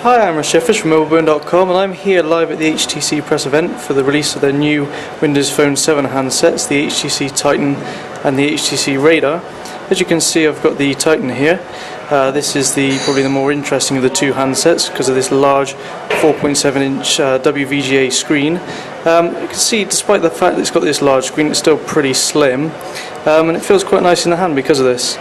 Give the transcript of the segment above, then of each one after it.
Hi, I'm Russ Jeffers from mobileburn.com, and I'm here live at the HTC Press event for the release of their new Windows Phone 7 handsets, the HTC Titan and the HTC Radar. As you can see, I've got the Titan here. This is probably the more interesting of the two handsets because of this large 4.7-inch WVGA screen. You can see, despite the fact that it's got this large screen, it's still pretty slim, and it feels quite nice in the hand because of this.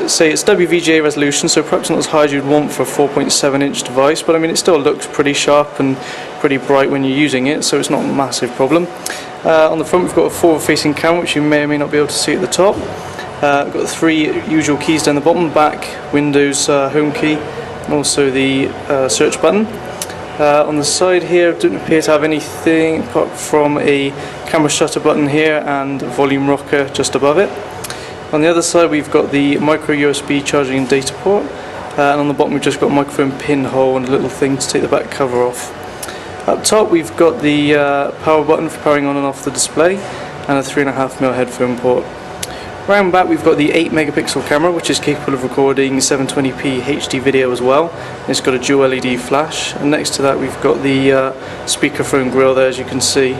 Say it's WVGA resolution, so perhaps not as high as you'd want for a 4.7-inch device, but I mean it still looks pretty sharp and pretty bright when you're using it, so it's not a massive problem. On the front we've got a forward-facing camera, which you may or may not be able to see at the top. We've got the three usual keys down the bottom: back, Windows home key, and also the search button. On the side here, it doesn't appear to have anything apart from a camera shutter button here and a volume rocker just above it. On the other side we've got the micro USB charging and data port, and on the bottom we've just got a microphone pinhole and a little thing to take the back cover off. Up top we've got the power button for powering on and off the display, and a 3.5mm headphone port. Round back we've got the 8-megapixel camera, which is capable of recording 720p HD video as well. It's got a dual LED flash, and next to that we've got the speakerphone grille there, as you can see.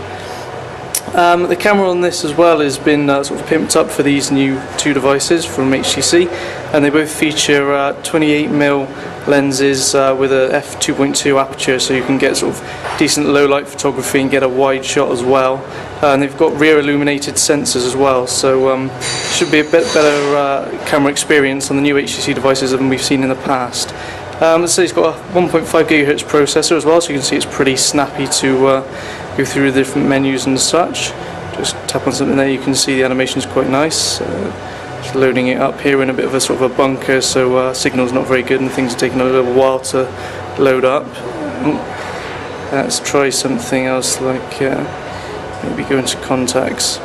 The camera on this as well has been sort of pimped up for these new two devices from HTC, and they both feature 28mm lenses with a f2.2 aperture, so you can get sort of decent low light photography and get a wide shot as well. And they've got rear illuminated sensors as well, so should be a bit better camera experience on the new HTC devices than we've seen in the past. So it's got a 1.5 GHz processor as well, so you can see it's pretty snappy to go through the different menus and such. Just tap on something there, you can see the animation is quite nice. Just loading it up here in a bit of a sort of a bunker, so signal's not very good and things are taking a little while to load up. Let's try something else, like maybe go into contacts.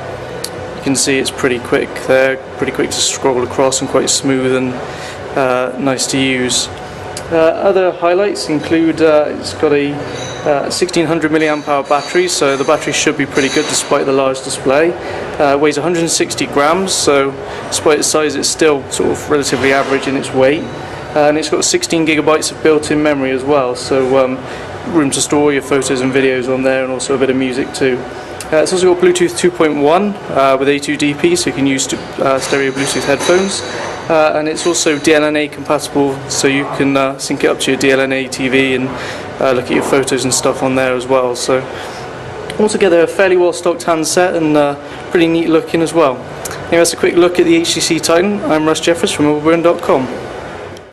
You can see it's pretty quick there, pretty quick to scroll across and quite smooth and nice to use. Other highlights include it's got a 1600 mAh battery, so the battery should be pretty good despite the large display. Weighs 160 grams, so despite its size it's still sort of relatively average in its weight. And it's got 16 gigabytes of built-in memory as well, so room to store your photos and videos on there, and also a bit of music too. It's also got Bluetooth 2.1 with A2DP, so you can use stereo Bluetooth headphones. And it's also DLNA compatible, so you can sync it up to your DLNA TV and look at your photos and stuff on there as well. So altogether a fairly well stocked handset, and pretty neat looking as well. Anyway, that's a quick look at the HTC Titan. I'm Russ Jeffers from mobileburn.com.